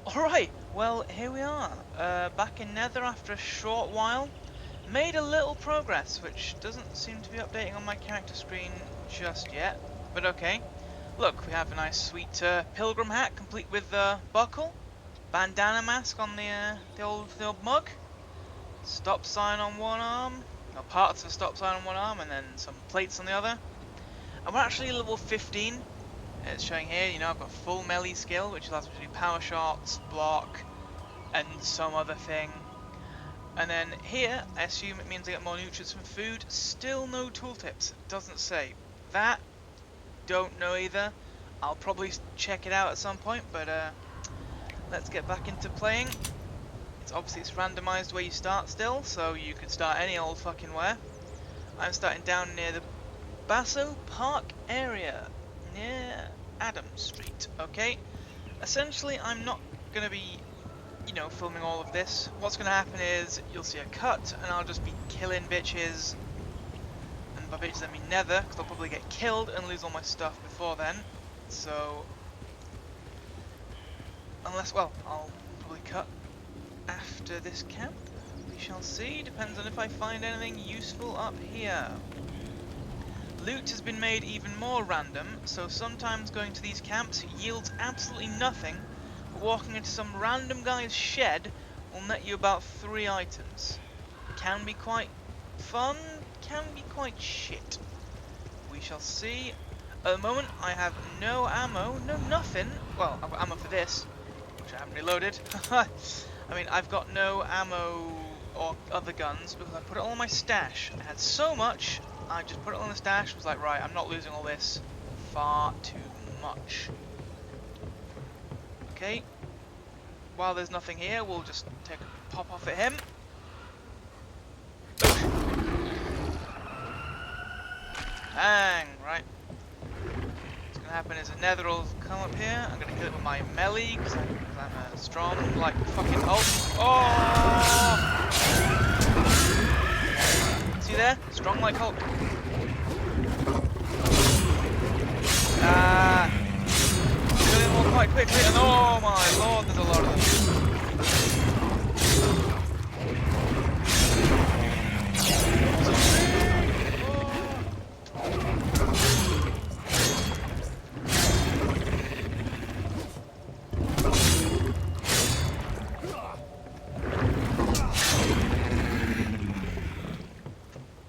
Alright, well, here we are, back in Nether after a short while. Made a little progress, which doesn't seem to be updating on my character screen just yet, but okay. Look, we have a nice sweet pilgrim hat, complete with buckle, bandana mask on the old mug, stop sign on one arm, or parts of a stop sign on one arm, and then some plates on the other. And we're actually level 15. It's showing here, you know, I've got full melee skill, which allows me to do power shots, block, and some other thing. And then here, I assume it means I get more nutrients from food. Still no tooltips. Doesn't say. That, don't know either. I'll probably check it out at some point, but let's get back into playing. It's randomized where you start still, so you could start any old fucking where. I'm starting down near the Basso Park area, near Adam Street, okay? Essentially, I'm not going to be, you know, filming all of this. What's going to happen is, you'll see a cut, and I'll just be killing bitches. And by bitches I mean Nether, because I'll probably get killed and lose all my stuff before then. So, unless, well, I'll probably cut after this camp. We shall see, depends on if I find anything useful up here. Loot has been made even more random, so sometimes going to these camps yields absolutely nothing, but walking into some random guy's shed will net you about 3 items. Can be quite fun, can be quite shit. We shall see. At the moment I have no ammo, no nothing. Well, I've got ammo for this, which I haven't reloaded. I mean, I've got no ammo or other guns because I put it all in my stash. I had so much, I just put it on the stash, was like, right, I'm not losing all this. Far too much. Okay. While there's nothing here, we'll just take a pop off at him. Bang! Right. What's gonna happen is a Nether will come up here. I'm gonna kill it with my melee, because I'm strong, like fucking Hulk. Oh! See there? Strong like Hulk. Kill him all quite quickly, and oh my lord, there's a lot of them.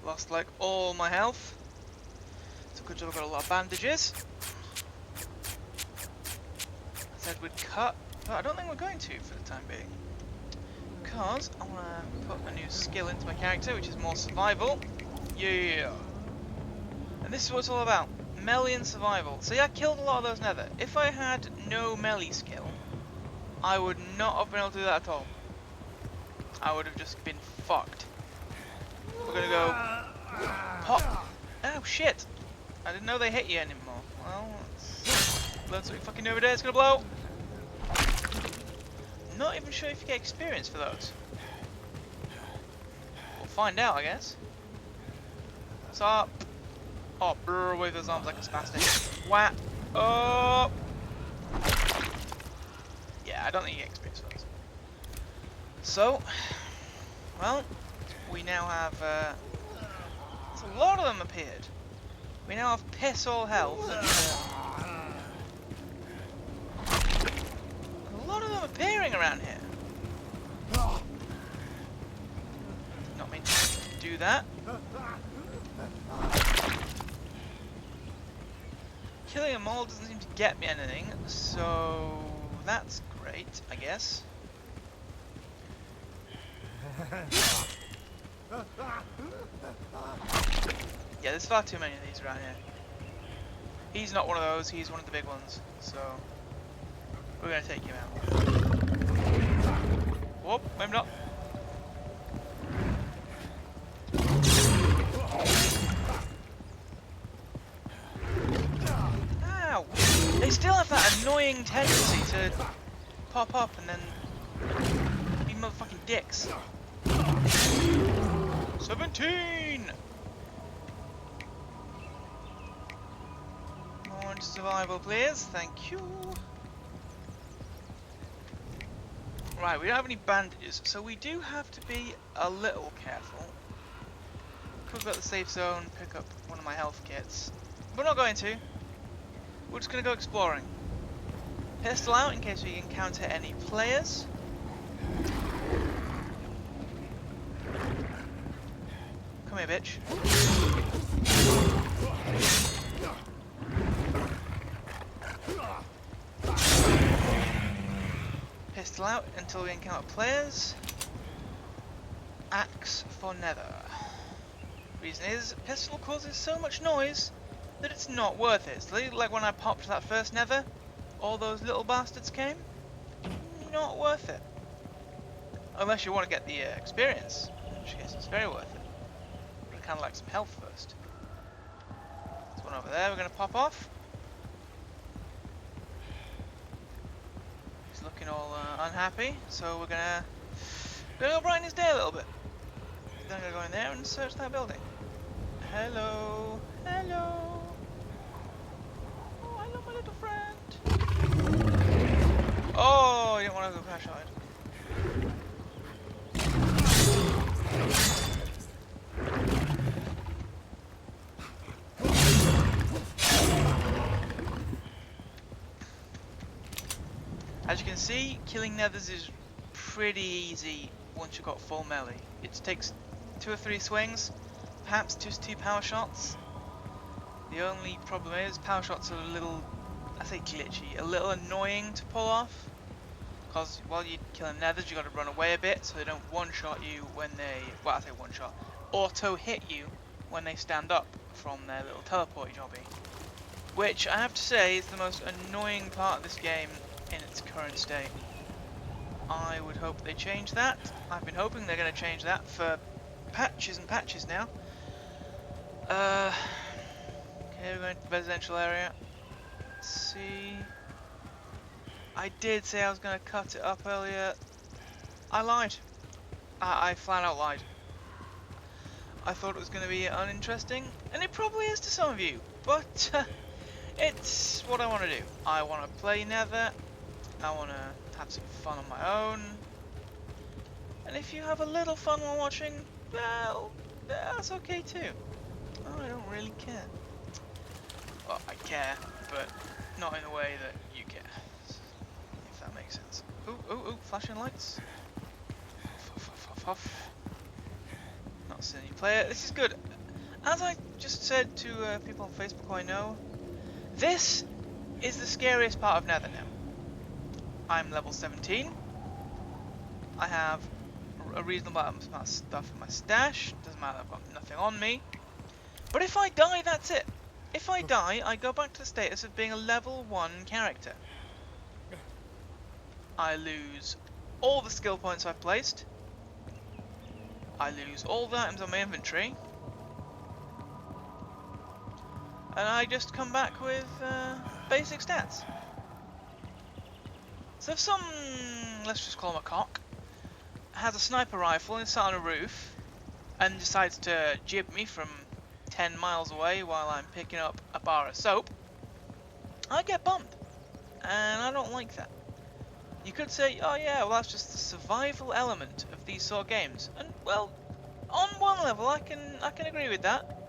Lost like all my health. So good job, I've got a lot of bandages. I said we'd cut, but I don't think we're going to for the time being. Because I want to put a new skill into my character, which is more survival. Yeah. And this is what it's all about. Melee and survival. See, I killed a lot of those Nether. If I had no melee skill, I would not have been able to do that at all. I would have just been fucked. We're gonna go pop. Oh shit! I didn't know they hit you anymore. Well, let's learn something fucking new every day. It's gonna blow. Not even sure if you get experience for those. We'll find out, I guess. What's up? Oh, brr, wave those arms like a spastic. Whap! Oh! Yeah, I don't think you get experience for those. So, well, we now have, a lot of them appeared. We now have piss all health, and a lot of them appearing around here. Not mean to do that. Killing them all doesn't seem to get me anything, so that's great, I guess. Yeah, there's far too many of these around here. He's not one of those, he's one of the big ones, so we're gonna take him out. Whoop, maybe not. Ow! They still have that annoying tendency to pop up and then be motherfucking dicks. 17! More into survival, please. Thank you. Right, we don't have any bandages, so we do have to be a little careful. Could go to the safe zone, pick up one of my health kits. We're not going to. We're just going to go exploring. Pistol out in case we encounter any players. Come here, bitch. Pistol out until we encounter players. Axe for Nether. Reason is, pistol causes so much noise that it's not worth it. So like when I popped that first Nether, all those little bastards came. Not worth it. Unless you want to get the experience, in which case it's very worth it. But I kind of like some health first. There's one over there we're going to pop off. He's looking all unhappy, so we're going to go brighten his day a little bit. Then I'm going to go in there and search that building. Hello, hello. Oh, hello, my little friend. Oh, you don't want to go crash hide. As you can see, killing nethers is pretty easy once you've got full melee. It takes 2 or 3 swings, perhaps just 2 power shots. The only problem is power shots are a little, I say glitchy, a little annoying to pull off. Because while you're killing nethers, you got to run away a bit so they don't one-shot you when they, well I say one-shot, auto-hit you when they stand up from their little teleport jobby. Which I have to say is the most annoying part of this game in its current state. I would hope they change that. I've been hoping they're going to change that for patches and patches now. Okay, we're going to the residential area. Let's see. I did say I was going to cut it up earlier. I lied. I flat out lied. I thought it was going to be uninteresting, and it probably is to some of you, but it's what I want to do. I want to play Nether. I want to have some fun on my own. And if you have a little fun while watching, well, that's okay too. I don't really care. Well, I care, but not in the way that you care. If that makes sense. Ooh, ooh, ooh, flashing lights. Huff, huff, huff, huff. Not seeing any player. This is good. As I just said to people on Facebook who I know, this is the scariest part of Nether now. I'm level 17. I have a reasonable amount of stuff in my stash. Doesn't matter, I've got nothing on me. But if I die, that's it. If I die, I go back to the status of being a level 1 character. I lose all the skill points I've placed. I lose all the items on my inventory. And I just come back with basic stats. So if some, let's just call him a cock, has a sniper rifle and sat on a roof and decides to jib me from 10 miles away while I'm picking up a bar of soap, I get bummed. And I don't like that. You could say, oh yeah, well that's just the survival element of these sort of games. And well, on one level I can agree with that.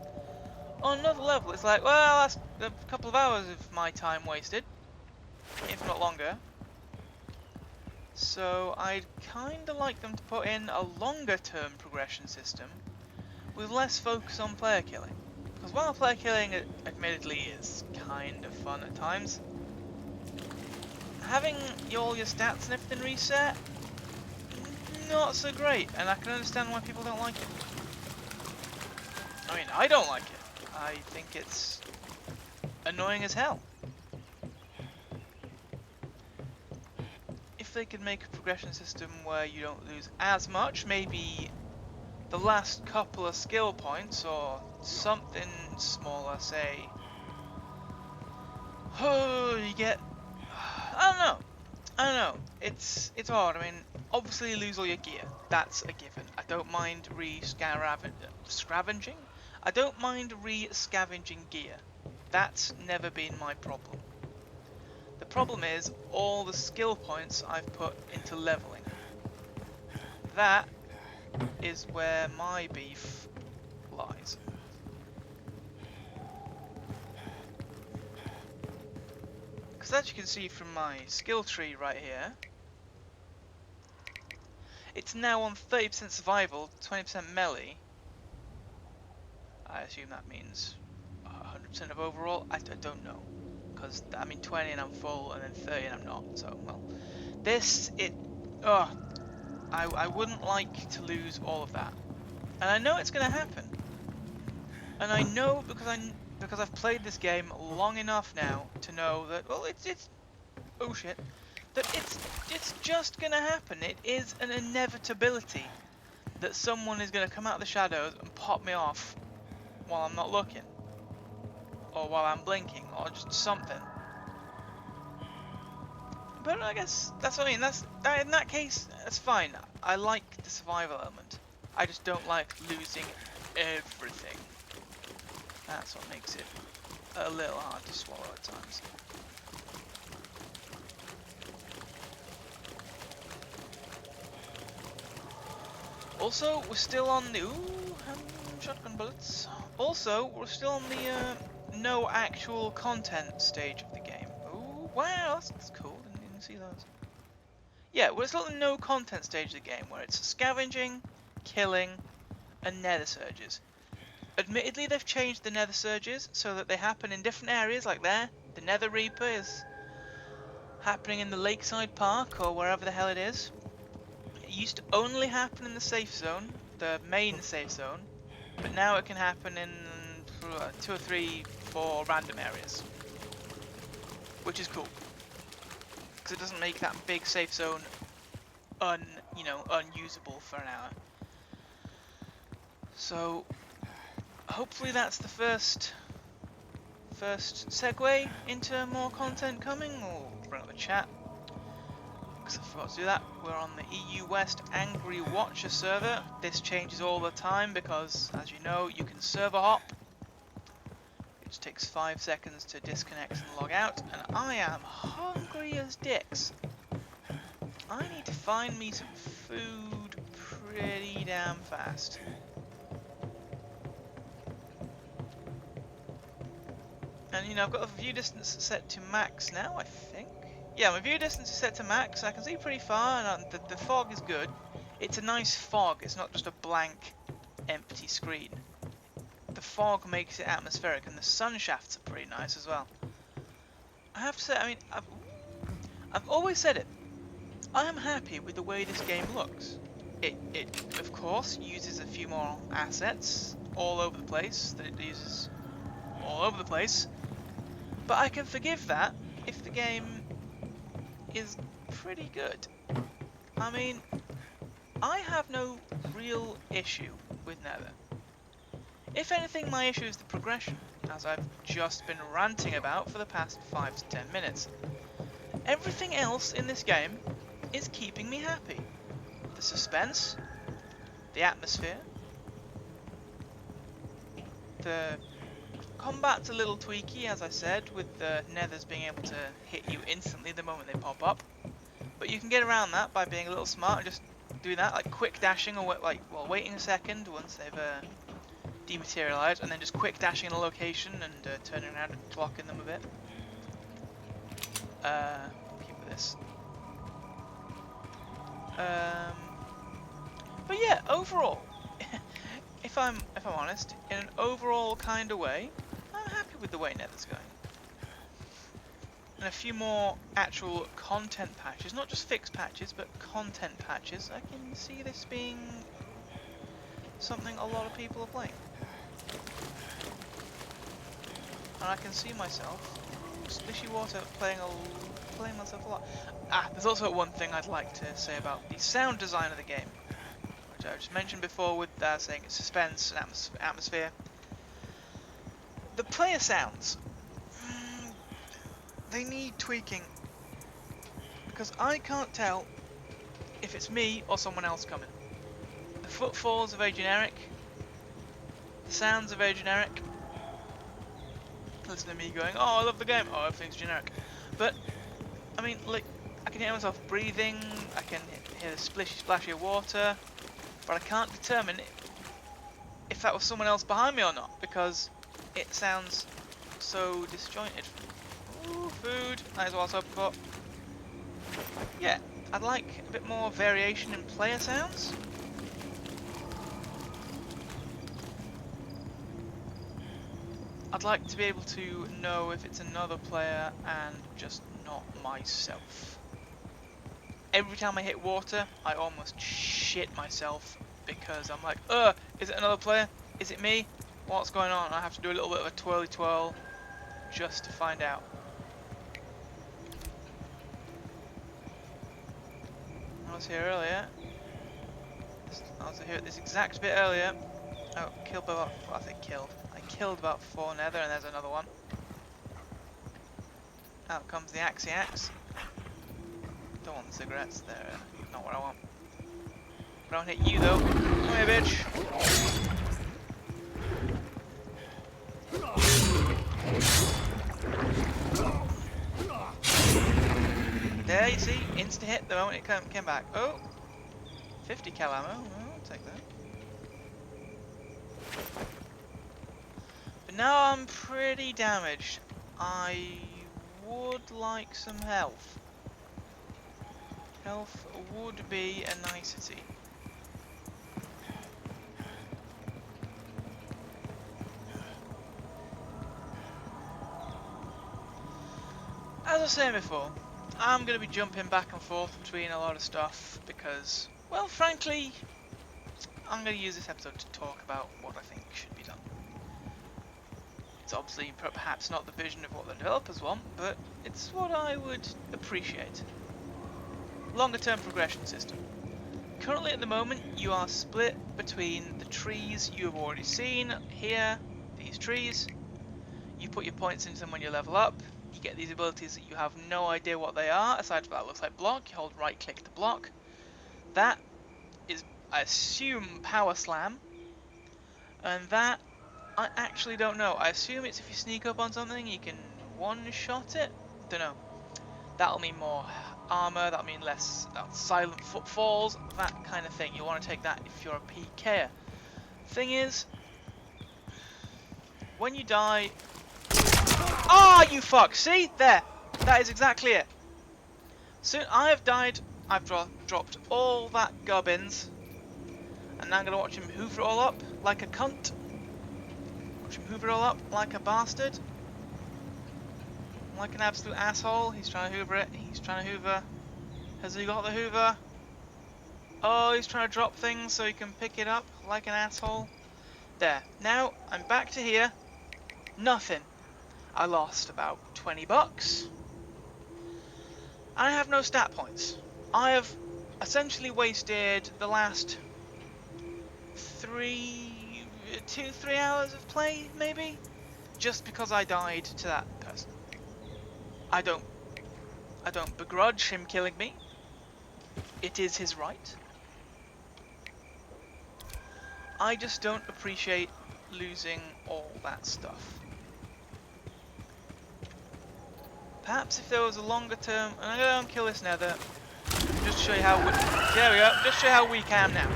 On another level it's like, well that's a couple of hours of my time wasted, if not longer. So I'd kinda like them to put in a longer term progression system with less focus on player killing. Because while player killing admittedly is kind of fun at times, having all your stats and everything reset, not so great, and I can understand why people don't like it. I mean, I don't like it. I think it's annoying as hell. If they could make a progression system where you don't lose as much, maybe the last couple of skill points or something smaller, say, oh, you get, I don't know, it's hard. I mean, obviously you lose all your gear, that's a given. I don't mind scavenging. I don't mind re-scavenging gear. That's never been my problem. The problem is all the skill points I've put into leveling. that is where my beef lies. Because as you can see from my skill tree right here, it's now on 30% survival, 20% melee. I assume that means 100% of overall. I don't know. Because, I mean, 20 and I'm full, and then 30 and I'm not. So, well. This, oh, I wouldn't like to lose all of that. And I know it's going to happen. And I know because I've played this game long enough now to know that, well, it's oh shit, that it's just going to happen. It is an inevitability that someone is going to come out of the shadows and pop me off while I'm not looking, or while I'm blinking, or just something. But I guess that's what I mean. In that case, that's fine. I like the survival element. I just don't like losing everything. That's what makes it a little hard to swallow at times. Also, we're still on the shotgun bullets. Also, we're still on the no actual content stage of the game. Ooh, wow, that's cool. Didn't see those. Yeah, we're still in the no content stage of the game, where it's scavenging, killing, and nether surges. Admittedly, they've changed the nether surges so that they happen in different areas, like there. The nether reaper is happening in the lakeside park, or wherever the hell it is. It used to only happen in the safe zone, the main safe zone, but now it can happen in 2 or 3, 4 random areas, which is cool, because it doesn't make that big safe zone unusable for an hour. So hopefully that's the first segue into more content coming. We'll bring up the chat, because I forgot to do that. We're on the EU West Angry Watcher server. This changes all the time because, as you know, you can server hop. It just takes 5 seconds to disconnect and log out, and I am hungry as dicks. I need to find me some food pretty damn fast. And, you know, I've got the view distance set to max now, I think. Yeah, my view distance is set to max. I can see pretty far, and the fog is good. It's a nice fog. It's not just a blank, empty screen. The fog makes it atmospheric, and the sun shafts are pretty nice as well. I have to say, I mean, I've always said it. I am happy with the way this game looks. It of course uses a few more assets all over the place that it uses all over the place, but I can forgive that if the game is pretty good. I mean, I have no real issue with Nether. If anything, my issue is the progression, as I've just been ranting about for the past 5 to 10 minutes. Everything else in this game is keeping me happy. The suspense, the atmosphere, the combat's a little tweaky, as I said, with the nethers being able to hit you instantly the moment they pop up. But you can get around that by being a little smart and just doing that, like quick dashing, or like while waiting a second once they've dematerialized, and then just quick dashing in a location and turning around and blocking them a bit. Keep with this. But yeah, overall, if I'm honest, in an overall kind of way, I'm happy with the way Nether's going. And a few more actual content patches, not just fixed patches, but content patches, I can see this being something a lot of people are playing. And I can see myself, Splishy Water, playing myself a lot. There's also one thing I'd like to say about the sound design of the game, which I just mentioned before with saying it's suspense and atmosphere. The player sounds, they need tweaking, because I can't tell if it's me or someone else coming. The footfalls are very generic, the sounds are very generic. Listen to me going, oh, I love the game, oh, everything's generic. But, I mean, like, I can hear myself breathing, I can hear the splishy splashy of water, but I can't determine if that was someone else behind me or not, because it sounds so disjointed. Ooh, food, that is what I was hoping for. Yeah, I'd like a bit more variation in player sounds. I'd like to be able to know if it's another player and just not myself. Every time I hit water, I almost shit myself because I'm like, is it another player? Is it me? What's going on? I have to do a little bit of a twirly twirl just to find out. I was here earlier. I was here at this exact bit earlier. Oh, killed by about, I think killed. I killed about 4 nether and there's another one. Out comes the axey axe. Don't want the cigarettes, they're not what I want. But I don't hit you though. Come here, bitch. There, you see, insta hit the moment it came back. Oh, 50 cal ammo. Well, I'll take that. But now I'm pretty damaged. I would like some health. Health would be a nicety. As I was saying before, I'm going to be jumping back and forth between a lot of stuff because, well, frankly, I'm going to use this episode to talk about what I think should be done. It's obviously perhaps not the vision of what the developers want, but it's what I would appreciate. Longer term progression system. Currently at the moment you are split between the trees you have already seen here, these trees. You put your points into them when you level up. You get these abilities that you have no idea what they are, aside from that it looks like block. You hold right click to block. That is, I assume, Power Slam. And that, I actually don't know. I assume it's if you sneak up on something, you can one-shot it? Don't know. That'll mean more armor, that'll mean less silent footfalls, that kind of thing. You'll want to take that if you're a PKer. Thing is, when you die... Ah, you fuck! See? There! That is exactly it. So I have died, I've dropped all that gubbins, and now I'm going to watch him hoover it all up like a cunt. Watch him hoover it all up like a bastard. Like an absolute asshole. He's trying to hoover it, he's trying to hoover. Has he got the hoover? Oh, he's trying to drop things so he can pick it up like an asshole. There. Now, I'm back to here. Nothing. I lost about 20 bucks. I have no stat points. I have essentially wasted the last 2-3 hours of play, maybe? Just because I died to that person. I don't begrudge him killing me. It is his right. I just don't appreciate losing all that stuff. Perhaps if there was a longer term, and I'm gonna kill this nether, just to show you how there we go, just show you how weak I am now.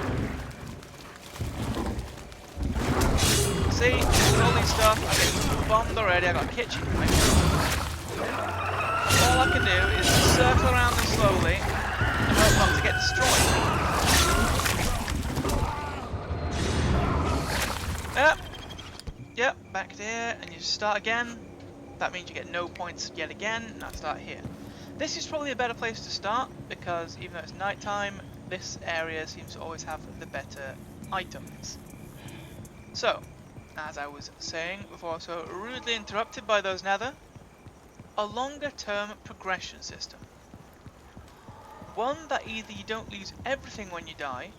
See, all these stuff, I'm getting bombed already, I've got a kitchen knife. All I can do is circle around them slowly, and hope not to get destroyed. Yep, back to here, and you start again. That means you get no points yet again, and I start here. This is probably a better place to start, because even though it's nighttime, this area seems to always have the better items. So, as I was saying before I was so rudely interrupted by those nether, a longer term progression system. One that either you don't lose everything when you die,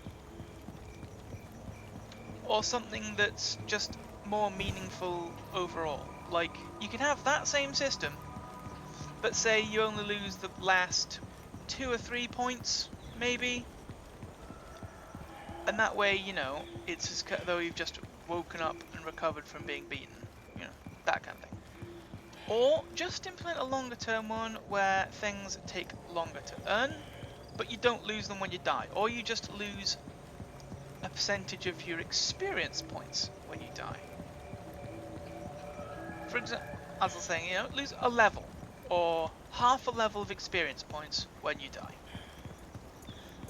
or something that's just more meaningful overall. Like, you can have that same system, but say you only lose the last 2 or 3 points, maybe. And that way, you know, it's as though you've just woken up and recovered from being beaten. You know, that kind of thing. Or just implement a longer term one where things take longer to earn, but you don't lose them when you die. Or you just lose a percentage of your experience points when you die. For example, as I was saying, lose a level or half a level of experience points when you die.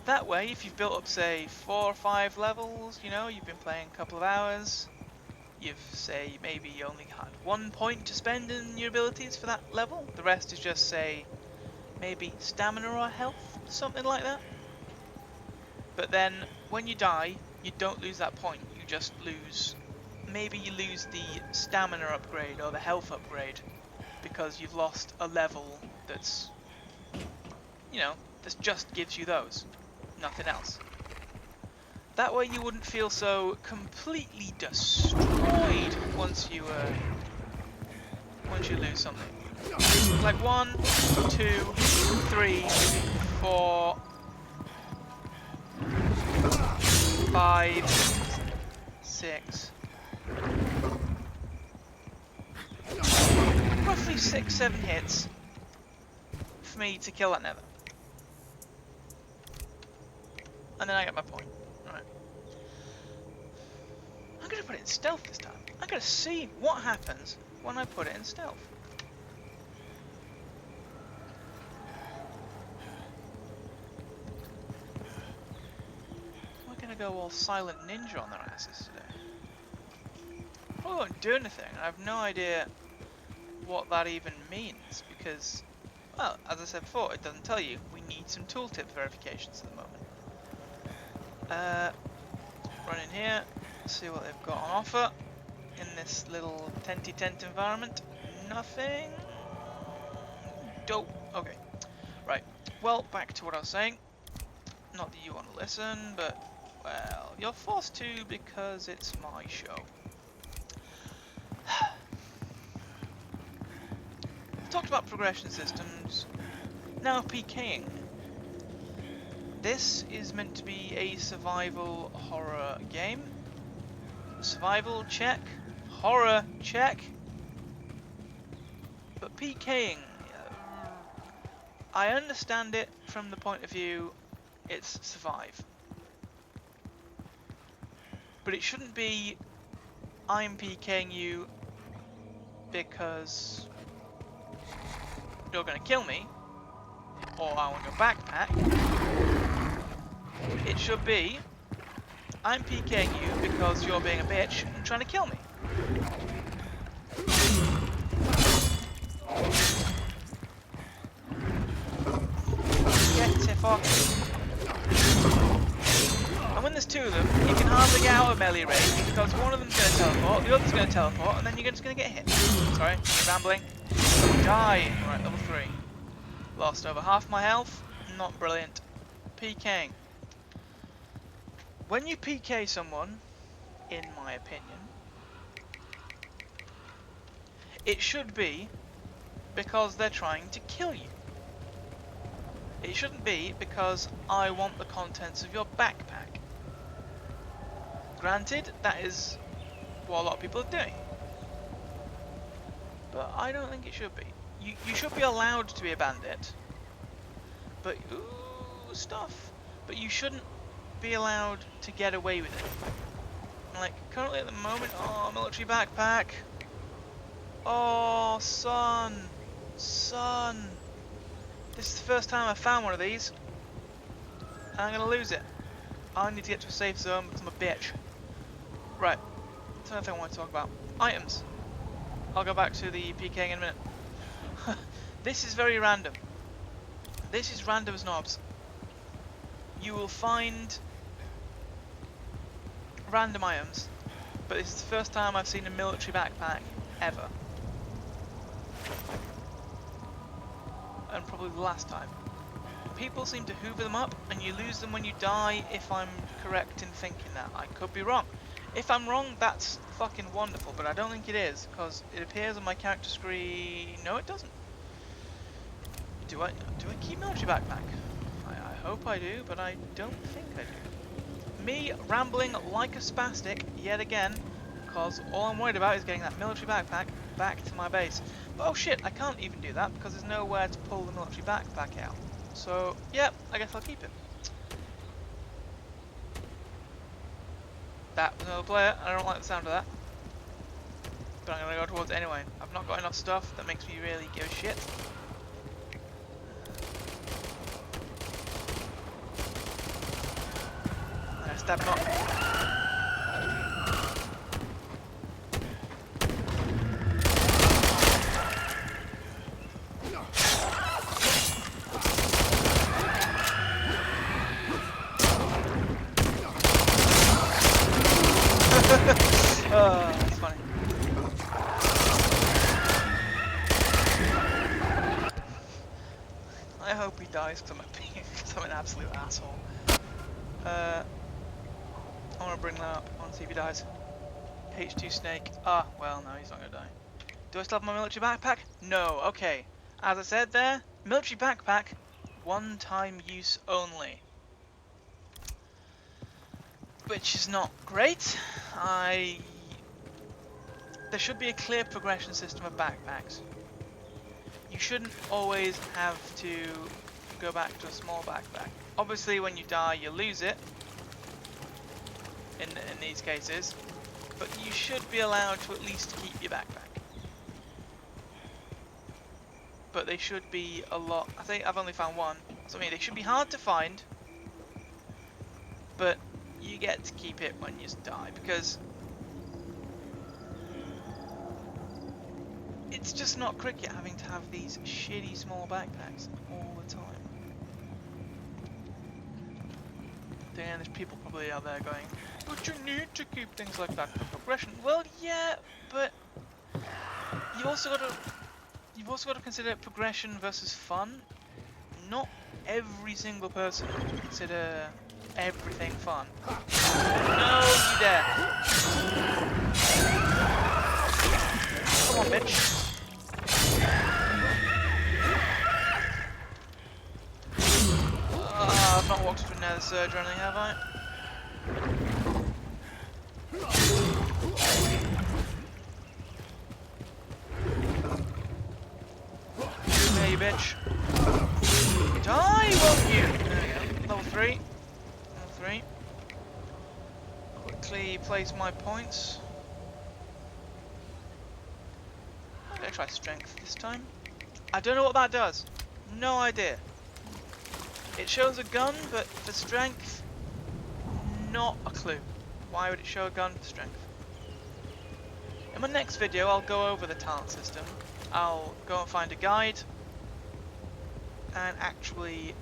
That way, if you've built up, say, 4 or 5 levels, you've been playing a couple of hours, you've, say, maybe only had 1 point to spend in your abilities for that level. The rest is just, say, maybe stamina or health, something like that. But then, when you die, you don't lose that point. You just lose... Maybe you lose the stamina upgrade or the health upgrade because you've lost a level that's, that just gives you those. Nothing else. That way you wouldn't feel so completely destroyed once you lose something. Like 1, 2, 3, 4, 5, 6. Roughly 6, 7 hits for me to kill that Nether. And then I get my point. Alright. I'm gonna put it in stealth this time. I'm gonna see what happens when I put it in stealth. We're gonna go all silent ninja on their asses today. Probably won't do anything. I have no idea what that even means because, well, as I said before, it doesn't tell you. We need some tooltip verifications at the moment. Run in here, see what they've got on offer in this little tenty tent environment. Nothing. Dope. Okay. Right. Well, back to what I was saying. Not that you want to listen, but, well, you're forced to because it's my show. I've talked about progression systems. Now PKing. This is meant to be a survival horror game. Survival, check. Horror, check. But PKing, I understand it from the point of view it's survive. But it shouldn't be I'm PKing you because you're going to kill me or I want your backpack. It should be I'm PKing you because you're being a bitch and trying to kill me. Get the fuck. And when there's 2 of them, you can hardly get out of melee range because one of them's going to teleport, the other's going to teleport, and then you're just going to get hit. Sorry, I'm rambling. Die! Right, level 3. Lost over half my health. Not brilliant. PKing. When you PK someone, in my opinion, it should be because they're trying to kill you. It shouldn't be because I want the contents of your backpack. Granted, that is what a lot of people are doing. But I don't think it should be. You should be allowed to be a bandit. But, ooh, stuff. But you shouldn't be allowed to get away with it. Like, currently at the moment, oh, military backpack. Oh, son. Son. This is the first time I've found one of these. And I'm going to lose it. I need to get to a safe zone because I'm a bitch. Right. That's another thing I want to talk about. Items. I'll go back to the PKing in a minute. This is very random. This is random as knobs. You will find random items, but this is the first time I've seen a military backpack ever. And probably the last time. People seem to hoover them up and you lose them when you die, if I'm correct in thinking that. I could be wrong. If I'm wrong, that's fucking wonderful, but I don't think it is, because it appears on my character screen... No, it doesn't. Do I keep military backpack? I hope I do, but I don't think I do. Me rambling like a spastic yet again, because all I'm worried about is getting that military backpack back to my base. But oh shit, I can't even do that because there's nowhere to pull the military backpack out. So, yep, I guess I'll keep it. That was another player, I don't like the sound of that. But I'm going to go towards it anyway. I've not got enough stuff that makes me really give a shit. I stab him up. Oh, that's funny. I hope he dies because I'm an absolute asshole. I want to bring that up. I want to see if he dies. H2 snake. Ah, well, no, he's not going to die. Do I still have my military backpack? No, okay. As I said there, military backpack, one-time use only. Which is not great. There should be a clear progression system of backpacks. You shouldn't always have to go back to a small backpack. Obviously when you die you lose it in these cases, but you should be allowed to at least keep your backpack. But they should be a lot. I think I've only found one. So I mean they should be hard to find, but you get to keep it when you die because it's just not cricket having to have these shitty small backpacks all the time. Then there's people probably out there going, but you need to keep things like that for progression. Well, yeah, but you've also got to consider progression versus fun. Not every single person would consider everything fun. No, you dare! Come on, bitch. I've not walked through Nether Surge or anything, have I? There you bitch. Die, won't you? There we go. Level 3. Level 3. Quickly place my points. I'm gonna try strength this time. I don't know what that does. No idea. It shows a gun, but for strength, not a clue. Why would it show a gun for strength? In my next video, I'll go over the talent system. I'll go and find a guide and actually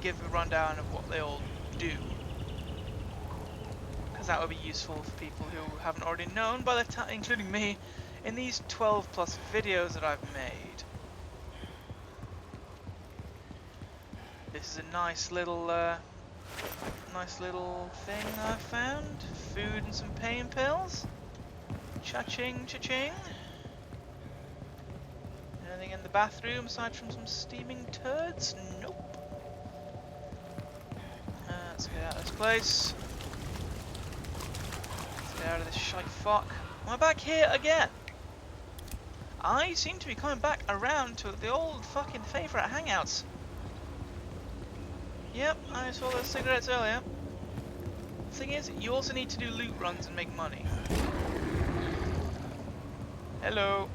give a rundown of what they all do. Because that would be useful for people who haven't already known, by the time, including me, in these 12 plus videos that I've made. This is a nice little thing I found. Food and some pain pills. Cha-ching, cha-ching. Anything in the bathroom aside from some steaming turds? Nope. Let's get out of this place. Let's get out of this shite fuck. Am I back here again? I seem to be coming back around to the old fucking favourite hangouts. Yep, I saw those cigarettes earlier. Thing is, you also need to do loot runs and make money. Hello.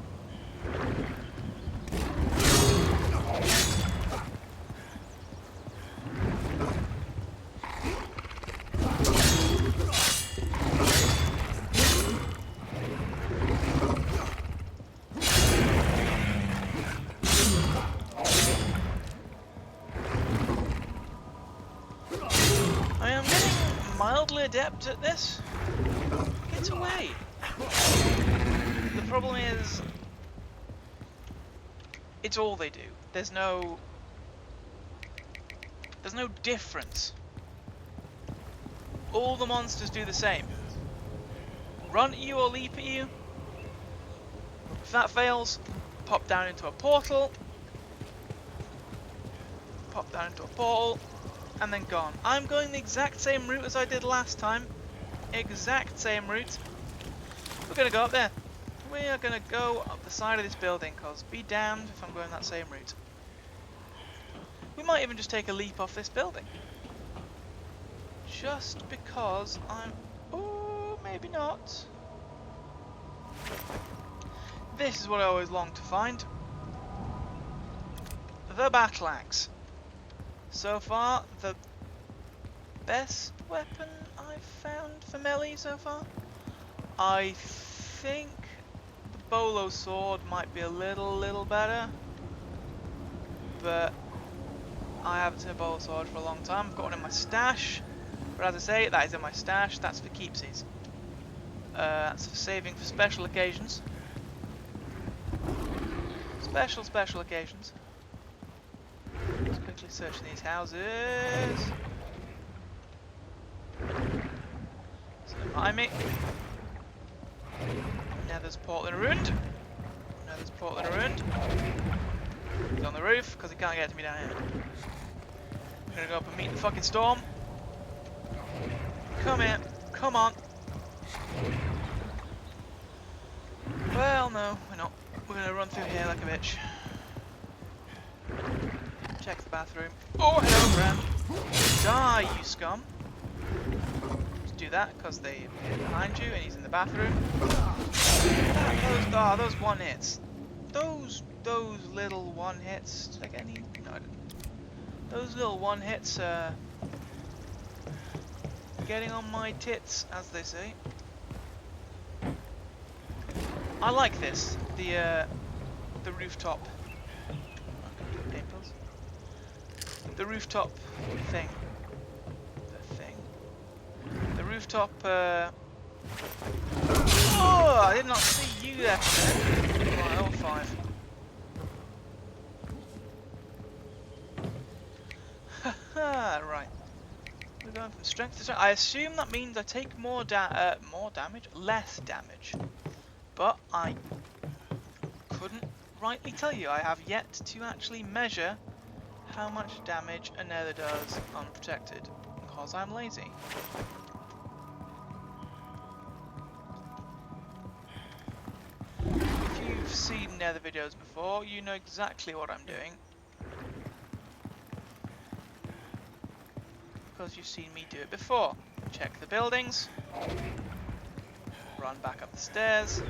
Mildly adept at this. Get away. The problem is, it's all they do. There's no difference. All the monsters do the same. Run at you or leap at you. If that fails, pop down into a portal. Pop down into a portal. And then gone. I'm going the exact same route as I did last time. Exact same route. We're gonna go up there. we are gonna go up the side of this building, cause be damned if I'm going that same route. We might even just take a leap off this building. Just because I'm... Oh, maybe not. This is what I always longed to find. The battle axe. So far, the best weapon I've found for melee so far. I think the bolo sword might be a little better, but I haven't seen a bolo sword for a long time. I've got one in my stash, but as I say, that is in my stash. That's for keepsies. That's for saving for special occasions. Special occasions. Let's quickly search these houses. So mind me. Nether's Portland ruined. Nether's Portland ruined. He's on the roof because he can't get to me down here. I'm gonna go up and meet the fucking storm. Come here. Come on. Well, no, we're not. We're gonna run through here like a bitch. Check the bathroom. Oh, hello, friend. Die, you scum. Just do that because they appear behind you and he's in the bathroom. Those one hits. Those little one hits. Did I get any? No, I didn't. Those little one hits are getting on my tits, as they say. I like this. The rooftop. Paint pills. The rooftop thing. The rooftop. Oh, I did not see you there. Right, all five. Haha, right. We're going from strength to strength. I assume that means I take more damage, less damage. But I couldn't rightly tell you. I have yet to actually measure how much damage a nether does unprotected, because I'm lazy. If you've seen nether videos before, you know exactly what I'm doing. Because you've seen me do it before. Check the buildings, run back up the stairs,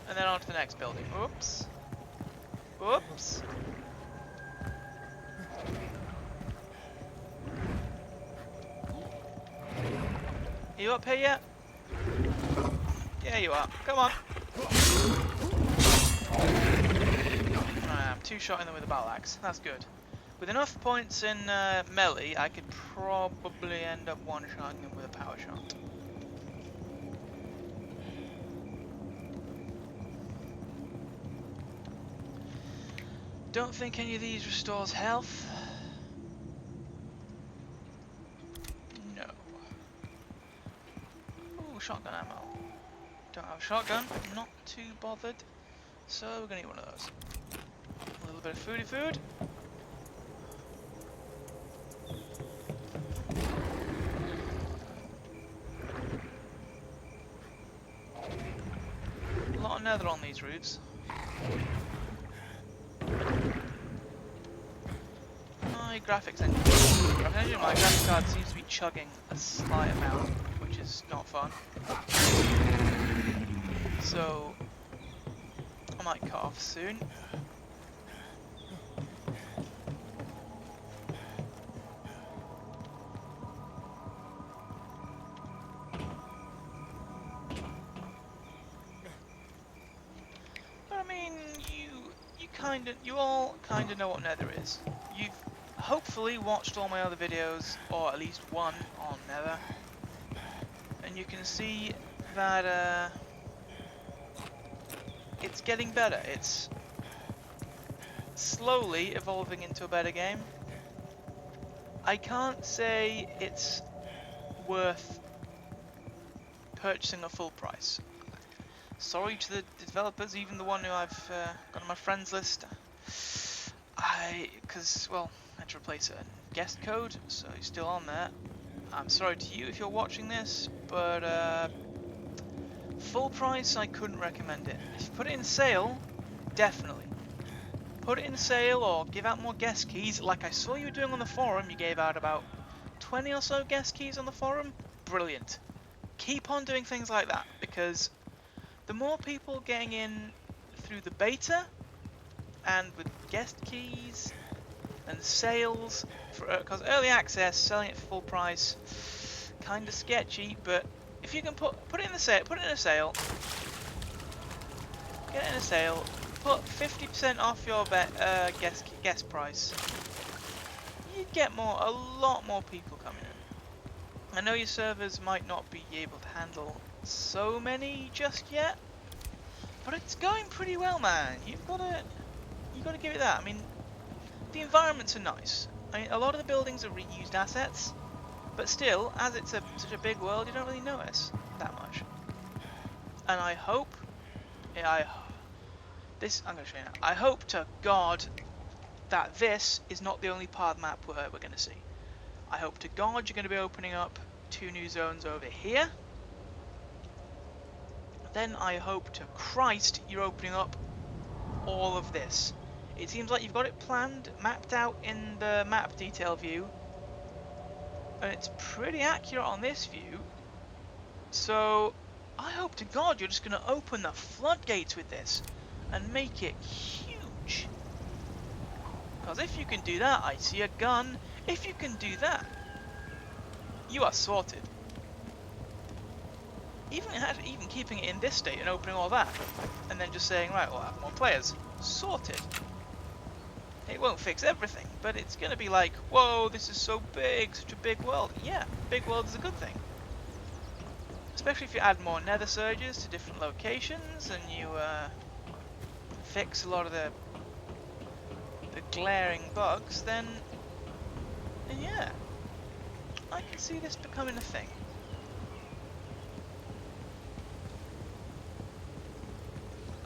and then on to the next building. Oops. Oops. Are you up here yet? Yeah, you are. Come on. I'm two-shotting them with a battle axe. That's good. With enough points in melee, I could probably end up one-shotting them with a power shot. Don't think any of these restores health. No. Ooh, shotgun ammo. Don't have a shotgun, not too bothered. So we're gonna eat one of those. A little bit of food. A lot of nether on these roofs. My graphics engine. My graphics card seems to be chugging a slight amount, which is not fun. So I might cut off soon. But I mean, you all kinda know what Nether is. You've hopefully watched all my other videos, or at least one on Nether, and you can see that it's getting better. It's slowly evolving into a better game. I can't say it's worth purchasing at full price. Sorry to the developers, even the one who I've got on my friends list. Because, well, I had to replace a guest code, so he's still on there. I'm sorry to you if you're watching this, but Full price, I couldn't recommend it. If you put it in sale, definitely. Put it in sale or give out more guest keys. Like I saw you doing on the forum, you gave out about 20 or so guest keys on the forum. Brilliant. Keep on doing things like that, because the more people getting in through the beta and with guest keys and sales, because early access, selling it for full price, kind of sketchy. But if you can put it in the sale, put it in a sale, get it in a sale, put 50% off your guest price, you'd get a lot more people coming in. I know your servers might not be able to handle so many just yet, but it's going pretty well, man. You've got to give it that. I mean, the environments are nice. I mean, a lot of the buildings are reused assets, but still, as it's such a big world, you don't really notice that much. And I hope, I'm going to show you now. I hope to God that this is not the only part of the map we're going to see. I hope to God you're going to be opening up 2 new zones over here. Then I hope to Christ you're opening up all of this. It seems like you've got it planned, mapped out in the map detail view, and it's pretty accurate on this view. So I hope to God you're just going to open the floodgates with this and make it huge. Because if you can do that, I see a gun. If you can do that, you are sorted. Even keeping it in this state and opening all that, and then just saying, right, we'll have more players. Sorted. It won't fix everything, but it's going to be like, whoa, this is so big, such a big world. Yeah, big world is a good thing. Especially if you add more nether surges to different locations, and you fix a lot of the glaring bugs, then yeah, I can see this becoming a thing.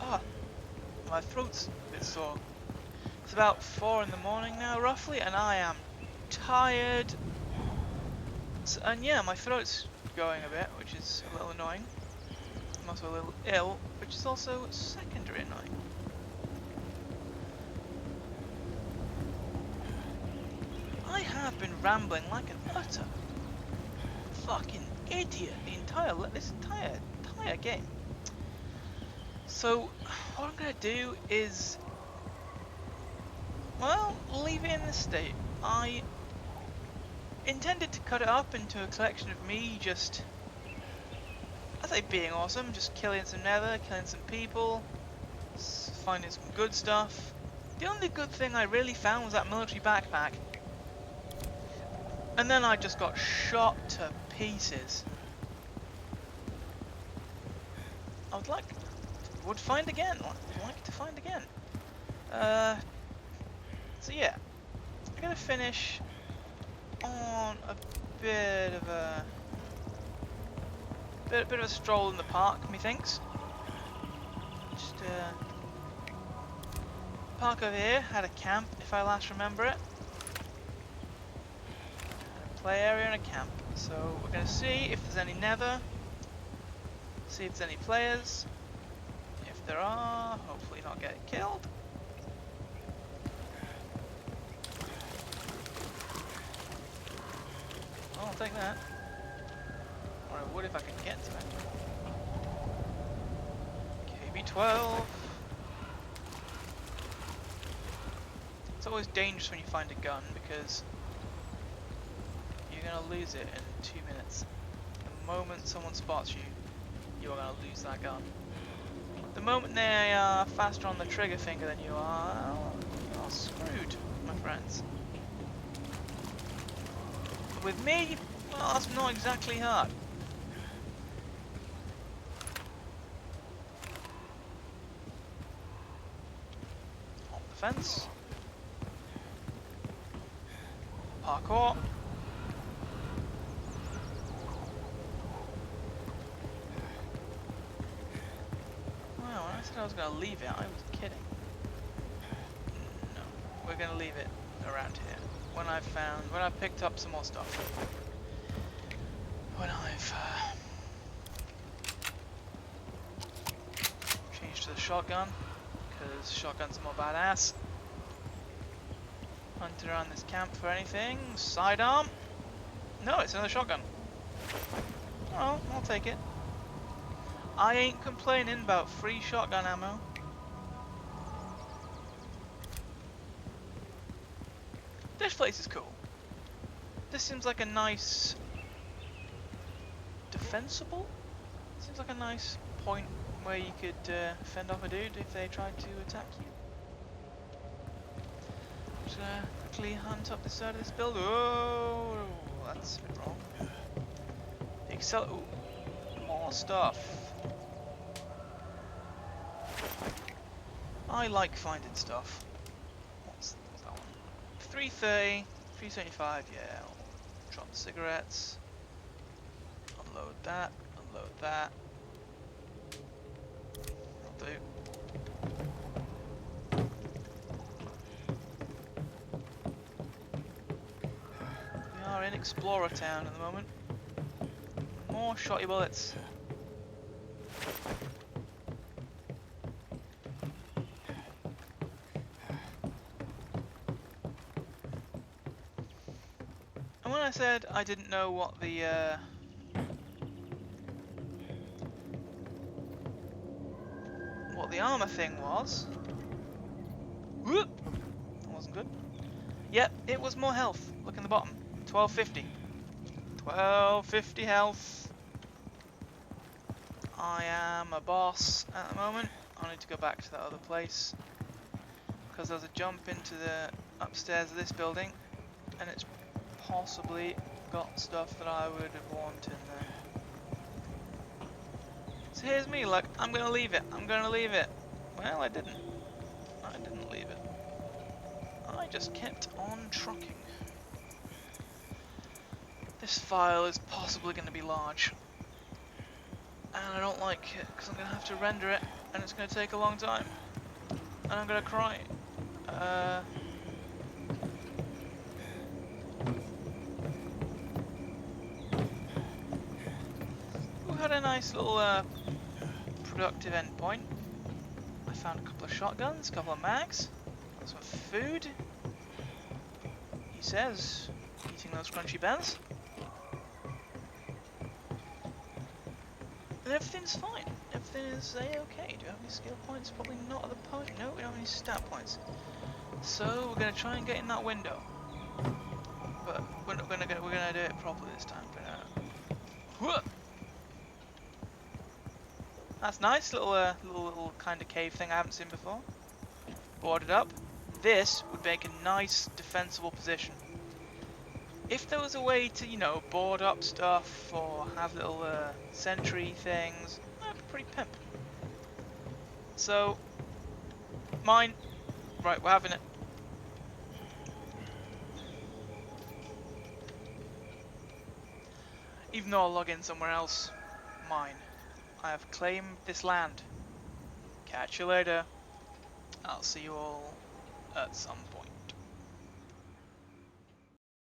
Ah, my throat's a bit sore. It's about 4 in the morning now, roughly, and I am tired. So, and yeah, my throat's going a bit, which is a little annoying. I'm also a little ill, which is also secondary annoying. I have been rambling like an utter fucking idiot this entire game. So what I'm gonna do is, well, leave it in this state. I intended to cut it up into a collection of me just, I say, being awesome, just killing some nether, killing some people, finding some good stuff. The only good thing I really found was that military backpack. And then I just got shot to pieces. I'd like to find again. So yeah, I'm gonna finish on a bit of a stroll in the park, methinks. Just park over here had a camp, if I last remember it. Play area and a camp. So we're gonna see if there's any nether. See if there's any players. If there are, hopefully not get killed. Oh, I'll take that. Or I would if I could get to it. KB12. It's always dangerous when you find a gun because you're gonna lose it in 2 minutes. The moment someone spots you, you're gonna lose that gun. The moment they are faster on the trigger finger than you are screwed, my friends. But with me, well, that's not exactly hard. On the fence. Parkour. Wow, when I said I was going to leave it, I was kidding. No, we're going to leave it around here. When I've picked up some more stuff. When I've change to the shotgun, because shotguns are more badass. Hunted around this camp for anything. Sidearm? No, it's another shotgun. Oh, I'll take it. I ain't complaining about free shotgun ammo. This place is cool. This seems like a nice... defensible? Seems like a nice point where you could fend off a dude if they tried to attack you. Just quickly hunt up the side of this building. Oh, that's a bit wrong. Ooh, more stuff. I like finding stuff. What's that one? 330, 375, yeah. I'll drop the cigarettes. Unload that, unload that. I'll do. We are in Explorer Town at the moment. More shotty bullets. And when I said I didn't know what the armor thing was, whoop, that wasn't good. Yep, it was more health. Look in the bottom, 1250. 1250 health. I am a boss at the moment. I need to go back to that other place because there's a jump into the upstairs of this building, and it's possibly got stuff that I would want in there. So here's me, like, I'm gonna leave it. I'm gonna leave it. Well, I didn't. I didn't leave it. I just kept on trucking. This file is possibly going to be large. And I don't like it, because I'm going to have to render it, and it's going to take a long time. And I'm going to cry. We had a nice little productive endpoint. I found a couple of shotguns, a couple of mags, got some food. He says, eating those crunchy bells. And everything's fine. Everything is a-okay. Do you have any skill points? Probably not at the point. No, we don't have any stat points. So we're gonna try and get in that window. But we're gonna do it properly this time. That's nice, little kind of cave thing I haven't seen before. Boarded up. This would make a nice defensible position. If there was a way to, you know, board up stuff or have little sentry things, that'd be pretty pimp. So, mine. Right, we're having it. Even though I'll log in somewhere else, mine. I have claimed this land. Catch you later. I'll see you all at some point.